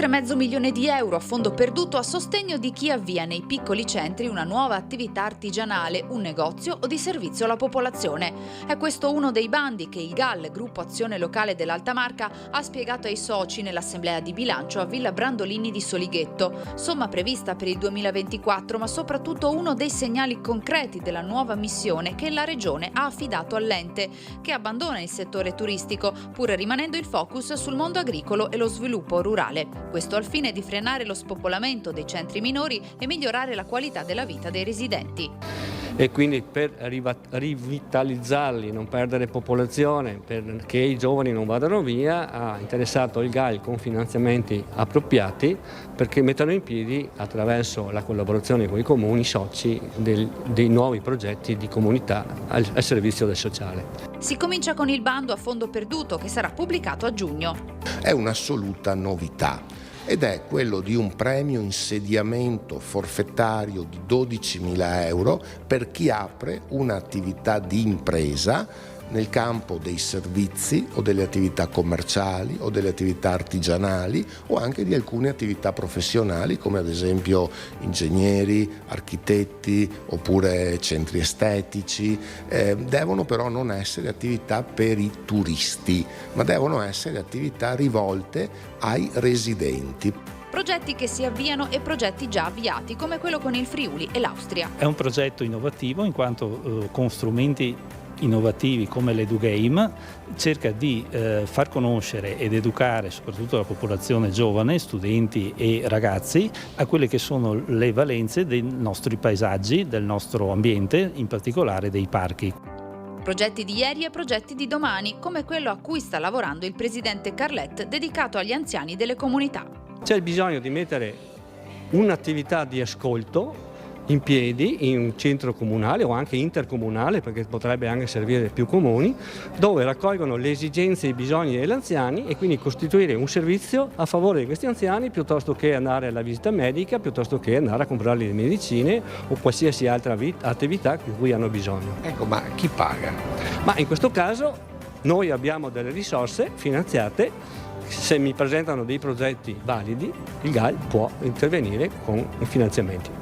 Oltre €500.000 a fondo perduto a sostegno di chi avvia nei piccoli centri una nuova attività artigianale, un negozio o di servizio alla popolazione. È questo uno dei bandi che il GAL, Gruppo Azione Locale dell'Alta Marca, ha spiegato ai soci nell'assemblea di bilancio a Villa Brandolini di Solighetto. Somma prevista per il 2024, ma soprattutto uno dei segnali concreti della nuova missione che la Regione ha affidato all'ente, che abbandona il settore turistico, pur rimanendo il focus sul mondo agricolo e lo sviluppo rurale. Questo al fine di frenare lo spopolamento dei centri minori e migliorare la qualità della vita dei residenti. E quindi per rivitalizzarli, non perdere popolazione, perché i giovani non vadano via, ha interessato il GAL con finanziamenti appropriati perché mettano in piedi, attraverso la collaborazione con i comuni soci, dei nuovi progetti di comunità al servizio del sociale. Si comincia con il bando a fondo perduto che sarà pubblicato a giugno. È un'assoluta novità ed è quello di un premio insediamento forfettario di €12.000 per chi apre un'attività di impresa nel campo dei servizi o delle attività commerciali o delle attività artigianali o anche di alcune attività professionali come ad esempio ingegneri, architetti oppure centri estetici. Devono però non essere attività per i turisti, ma devono essere attività rivolte ai residenti. Progetti che si avviano e progetti già avviati, come quello con il Friuli e l'Austria. È un progetto innovativo in quanto con strumenti innovativi come l'EduGame cerca di far conoscere ed educare soprattutto la popolazione giovane, studenti e ragazzi, a quelle che sono le valenze dei nostri paesaggi, del nostro ambiente, in particolare dei parchi. Progetti di ieri e progetti di domani, come quello a cui sta lavorando il presidente Carlet, dedicato agli anziani delle comunità. C'è bisogno di mettere un'attività di ascolto in piedi in un centro comunale o anche intercomunale, perché potrebbe anche servire più comuni, dove raccolgono le esigenze e i bisogni degli anziani e quindi costituire un servizio a favore di questi anziani piuttosto che andare alla visita medica, piuttosto che andare a comprargli le medicine o qualsiasi altra attività di cui hanno bisogno. Ecco, ma chi paga? Ma in questo caso noi abbiamo delle risorse finanziate. Se mi presentano dei progetti validi, il GAL può intervenire con i finanziamenti.